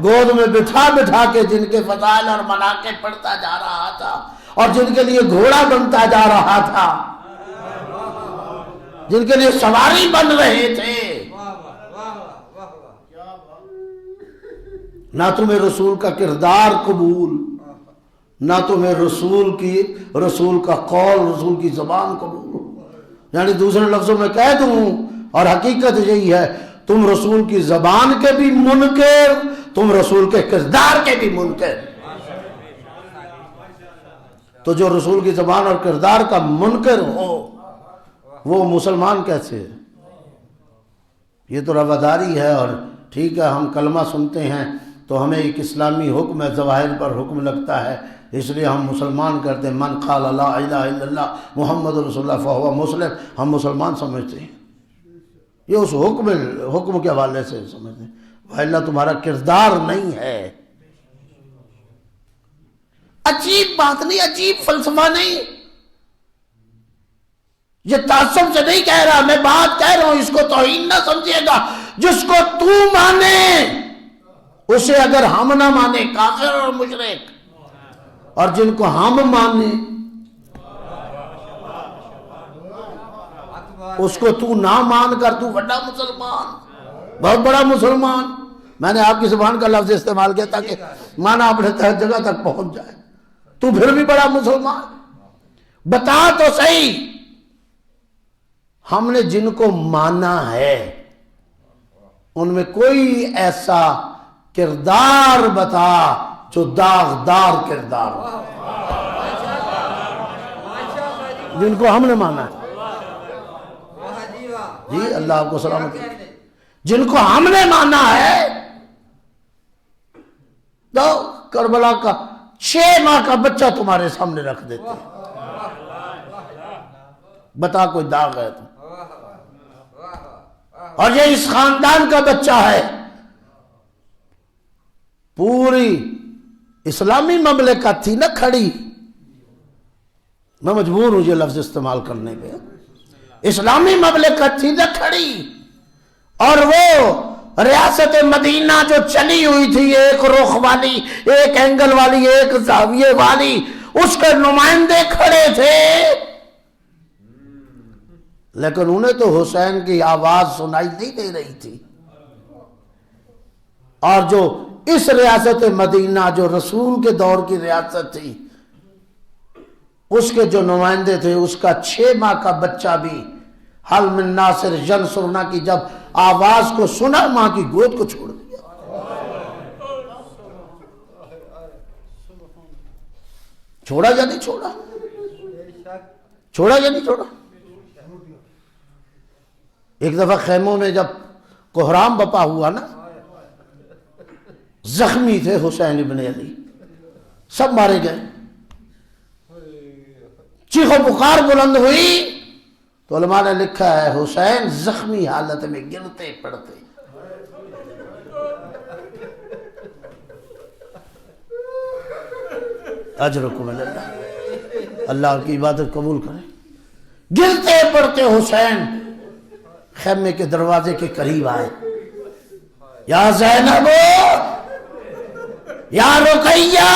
گود میں بٹھا بٹھا کے جن کے فضائل اور مناقب پڑھتا جا رہا تھا، اور جن کے لیے گھوڑا بنتا جا رہا تھا، جن کے لیے سواری بن رہے تھے، نہ تمہیں رسول کا کردار قبول، نہ تمہیں رسول کا قول، رسول کی زبان قبول. یعنی دوسرے لفظوں میں کہہ دوں، اور حقیقت یہی ہے، تم رسول کی زبان کے بھی منکر، تم رسول کے کردار کے بھی منکر. تو جو رسول کی زبان اور کردار کا منکر ہو وہ مسلمان کیسے ہے؟ یہ تو رواداری ہے. اور ٹھیک ہے، ہم کلمہ سنتے ہیں تو ہمیں ایک اسلامی حکم ہے، ظواہر پر حکم لگتا ہے، اس لیے ہم مسلمان کرتے ہیں. من قال لا الہ الا اللہ محمد رسول اللہ فہو مسلم، ہم مسلمان سمجھتے ہیں. یہ اس حکم کے حوالے سے سمجھتے ہیں، وَإِلَّا تمہارا کردار نہیں ہے. عجیب بات نہیں، عجیب فلسفہ نہیں. یہ تعصب سے نہیں کہہ رہا، میں بات کہہ رہا ہوں، اس کو توہین نہ سمجھیے گا. جس کو تو مانے اسے اگر ہم نہ مانے کافر اور مشرک، اور جن کو ہم مانے اس کو تو نہ مان کر تو بڑا مسلمان، بہت بڑا مسلمان. میں نے آپ کی زبان کا لفظ استعمال کیا تاکہ مانا اپنے تحت جگہ تک پہنچ جائے. تو پھر بھی بڑا مسلمان. بتا تو صحیح، ہم نے جن کو مانا ہے ان میں کوئی ایسا کردار بتا جو داغدار کردار ہو، جن کو ہم نے مانا ہے. جی اللہ آپ کو سلامت کرے. جن کو ہم نے مانا ہے، تو کربلا کا 6 ماہ کا بچہ تمہارے سامنے رکھ دیتے ہیں. بتا کوئی داغ ہے تو. اور یہ اس خاندان کا بچہ ہے. پوری اسلامی مملکت تھی نہ کھڑی، میں مجبور ہوں یہ لفظ استعمال کرنے پہ، اسلامی مملکت تھی نہ کھڑی، اور وہ ریاست مدینہ جو چلی ہوئی تھی، ایک رخ والی، ایک اینگل والی، ایک زاویے والی، اس کے نمائندے کھڑے تھے، لیکن انہیں تو حسین کی آواز سنائی نہیں دے رہی تھی. اور جو اس ریاست مدینہ جو رسول کے دور کی ریاست تھی، اس کے جو نمائندے تھے، اس کا 6 ماہ کا بچہ بھی حل من ناصر ینصرنا کی جب آواز کو سنا، ماں کی گود کو چھوڑ دیا. چھوڑا یا نہیں چھوڑا؟ چھوڑا یا نہیں چھوڑا؟ ایک دفعہ خیموں میں جب کوہرام بپا ہوا نا، زخمی تھے حسین ابن علی، سب مارے گئے. چیخ و پکار بلند ہوئی تو علماء نے لکھا ہے حسین زخمی حالت میں گرتے پڑتے. اجرکم اللہ، اللہ کی عبادت قبول کرے. گرتے پڑتے حسین خیمے کے دروازے کے قریب آئے. یا زینب، یا رقیہ،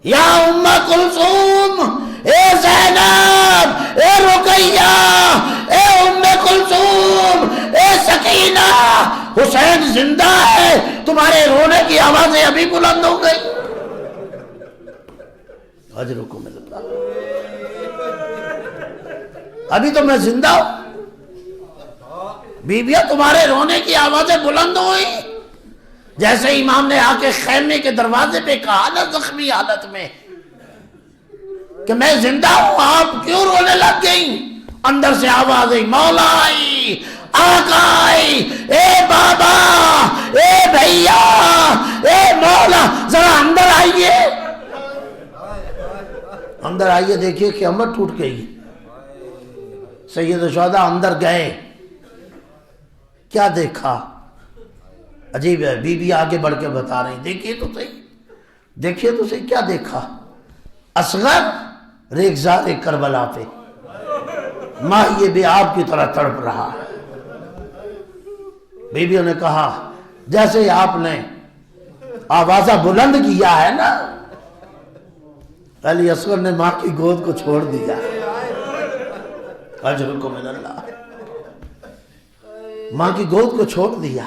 یا ام کلثوم، اے زینب، اے رقیہ، اے ام کلثوم، اے سکینہ، حسین زندہ ہے، تمہارے رونے کی آوازیں ابھی بلند ہو گئی. اجرکم اللہ، ابھی تو میں زندہ ہوں، بیویاں تمہارے رونے کی آوازیں بلند ہوئی. جیسے امام نے آ کے خیمے کے دروازے پہ کہا نا زخمی حالت میں کہ میں زندہ ہوں، آپ کیوں رونے لگ گئی؟ اندر سے آواز آئی، مولا آئی، آقا آئی، اے بابا، اے بھیا، اے مولا، ذرا اندر آئیے، اندر آئیے، دیکھیے قیامت ٹوٹ گئی. سید الشہداء اندر گئے، کیا دیکھا؟ عجیب ہے، بی بی آگے بڑھ کے بتا رہی، دیکھیے تو صحیح، دیکھیے تو صحیح، کیا دیکھا؟ اصغر ریگزار کربلا پہ ماہی بے آب کی طرح تڑپ رہا ہے۔ بیویوں نے کہا جیسے آپ نے آوازہ بلند کیا ہے نا، علی اصغر نے ماں کی گود کو چھوڑ دیا، اجرکم من اللہ، ماں کی گود کو چھوڑ دیا۔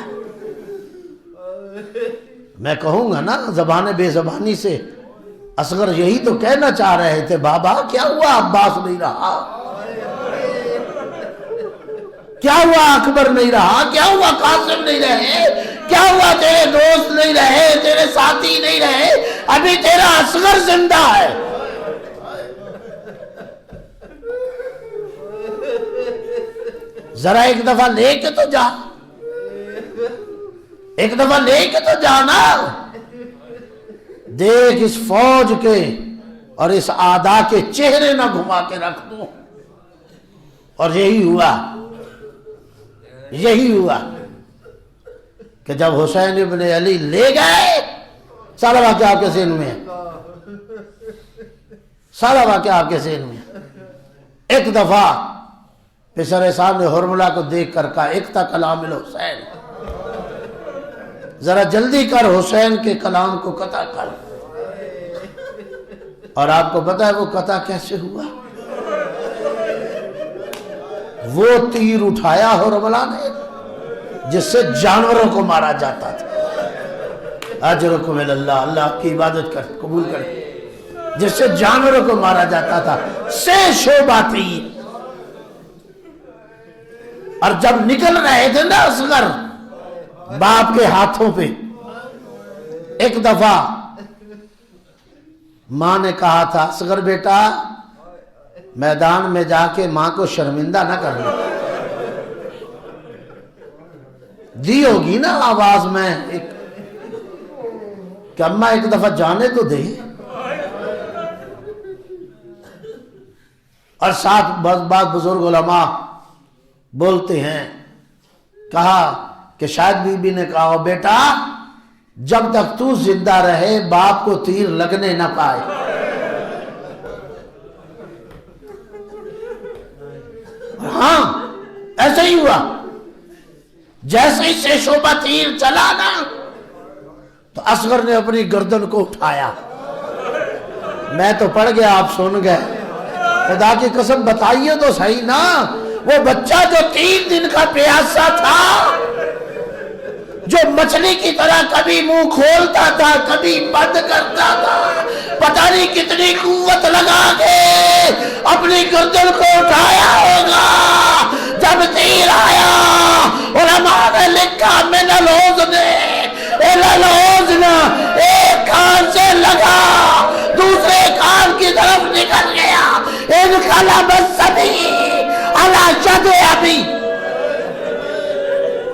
میں کہوں گا نا زبان بے زبانی سے، اصغر یہی تو کہنا چاہ رہے تھے، بابا کیا ہوا عباس نہیں رہا، کیا ہوا اکبر نہیں رہا، کیا ہوا قاسم نہیں رہے، کیا ہوا تیرے دوست نہیں رہے، تیرے ساتھی نہیں رہے، ابھی تیرا اصغر زندہ ہے۔ ذرا ایک دفعہ لے کے تو جا، ایک دفعہ لے کے تو جانا، دیکھ اس فوج کے اور اس آدھا کے چہرے نہ گھما کے رکھ دوں۔ اور یہی ہوا کہ جب حسین ابن علی لے گئے، سارا واقعہ آپ کے ذہن میں ہے، سارا واقعہ آپ کے ذہن میں ہے۔ ایک دفعہ پسر صاحب نے حرملہ کو دیکھ کر کہا، اقطع کلام الحسین، ذرا جلدی کر، حسین کے کلام کو قطع کر۔ اور آپ کو پتا ہے وہ قطع کیسے ہوا؟ وہ تیر اٹھایا حرملہ نے جس سے جانوروں کو مارا جاتا تھا، اجرکم اللہ، اللہ کی عبادت کر، قبول کر، جس سے جانوروں کو مارا جاتا تھا، سے شعبہ تیر۔ اور جب نکل رہے تھے نا اصغر باپ کے ہاتھوں پہ، ایک دفعہ ماں نے کہا تھا، اصغر بیٹا میدان میں جا کے ماں کو شرمندہ نہ کرنا، دی ہوگی نا آواز میں ایک کہ اماں ایک دفعہ جانے تو دے۔ اور ساتھ بعض بزرگ علماء بولتے ہیں، کہا کہ شاید بی بی نے کہا، بیٹا جب تک تو زندہ رہے باپ کو تیر لگنے نہ پائے۔ ہاں ایسا ہی ہوا، جیسے ہی سے شعبہ تیر چلا نا تو اصغر نے اپنی گردن کو اٹھایا۔ میں تو پڑھ گیا، آپ سن گئے، خدا کی قسم بتائیے تو صحیح نا، وہ بچہ جو 3 دن کا پیاسا تھا، جو مچھلی کی طرح کبھی منہ کھولتا تھا کبھی بند کرتا تھا، پتہ نہیں کتنی قوت لگا کے اپنی گردن کو اٹھایا ہوگا۔ جب تیر آیا علماء نے لکھا من الحزن الی الحزن، ایک کان سے لگا دوسرے کان کی طرف نکل گیا، انقلب الصبی علی شد ابی،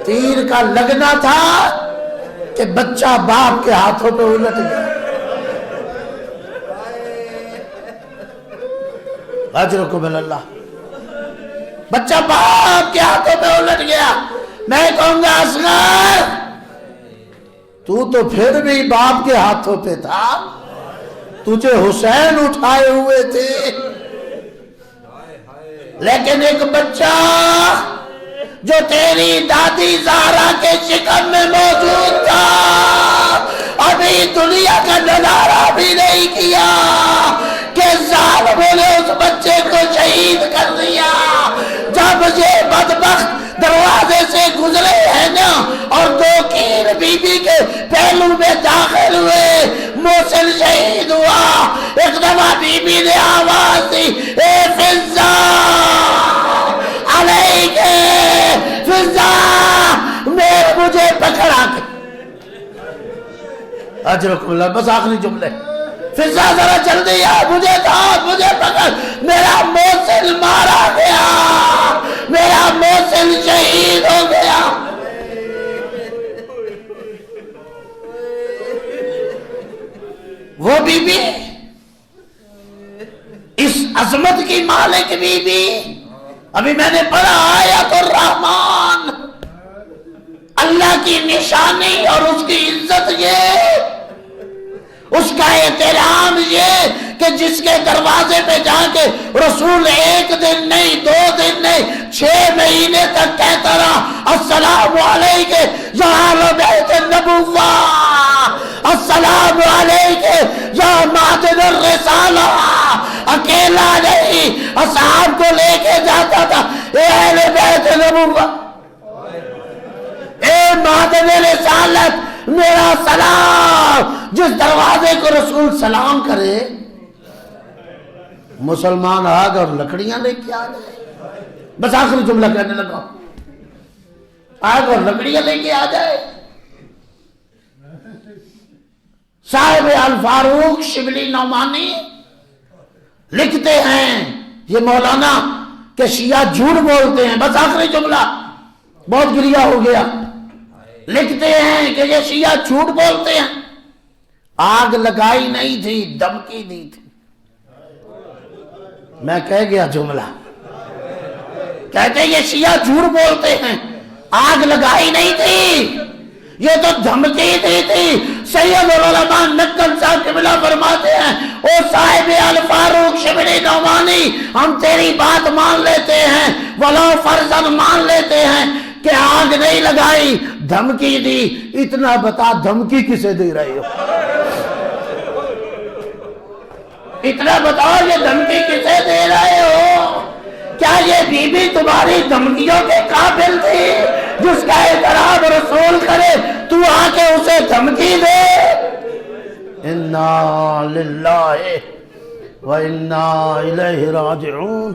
تیر کا لگنا تھا کہ بچہ باپ کے ہاتھوں پہ الٹ گیا۔ اجرکم من اللہ، بچہ باپ کے ہاتھوں پہ الٹ گیا۔ میں کہوں گا اصغر تو پھر بھی باپ کے ہاتھوں پہ تھا، تجھے حسین اٹھائے ہوئے تھے، لیکن ایک بچہ جو تیری دادی زہرا کے شکم میں موجود تھا، ابھی دنیا کا نظارہ بھی نہیں کیا کہ ظالموں نے اس بچے کو شہید کر دیا۔ جب یہ بدبخت دروازے سے گزرے ہیں نا اور 2 کیر بی بی کے پہلو میں داخل ہوئے، محسن شہید ہوا، ایک دفعہ بی بی نے آواز دی، اے فضا علیک فضا، مجھے پکڑا کے، اجرکم اللہ، بس آخری جملے، فضا ذرا جلدی آ، مجھے دھو، مجھے پکڑ، میرا محسن مارا گیا، میرا محسن شہید ہو گیا۔ وہ بی بی، اس عظمت کی مالک بی بی، ابھی میں نے پڑھا آیت الرحمن، اللہ کی نشانی اور اس کی عزت یہ، اس کا احترام یہ کہ جس کے دروازے پہ جا کے رسول ایک دن نہیں، 2 دن نہیں، 6 مہینے تک کہتا رہا السلام علیکہ یا اہل بیت النبوہ، السلام علیکہ یا معدن الرسالہ، اکیلا نہیں اصحاب کو لے کے جاتا تھا، اے اہل بیت النبوہ، اے معدن رسالت، میرا سلام، جس دروازے کو رسول سلام کرے مسلمان آگ اور لکڑیاں لے کے آ جائے، بس آخری جملہ کہنے لگا، آگ اور لکڑیاں لے کے آ جائے۔ صاحب الفاروق شبلی نعمانی لکھتے ہیں یہ مولانا کہ شیعہ جھوٹ بولتے ہیں، بس آخری جملہ، بہت گریہ ہو گیا، لکھتے ہیں کہ یہ شیعہ جھوٹ بولتے ہیں، آگ لگائی نہیں تھی، دھمکی دی تھی۔ میں کہہ گیا جملہ، کہتے ہیں یہ شیعہ جھوٹ بولتے ہیں، آگ لگائی نہیں تھی، یہ تو دھمکی دی تھی۔ سید العلماء نقل صاحب قبلہ فرماتے ہیں او صاحب الفاروق شبلی نعمانی، ہم تیری بات مان لیتے ہیں، ولو فرضاً مان لیتے ہیں کہ آگ نہیں لگائی، دھمکی دی، اتنا بتا دھمکی کسے دے رہے ہو؟ اتنا بتاؤ یہ دھمکی کسے دے رہے ہو؟ کیا یہ بی بی تمہاری دھمکیوں کے قابل تھی؟ جس کا احترام رسول کرے تو آ کے اسے دھمکی دے؟ انا للہ و انا الیہ راجعون۔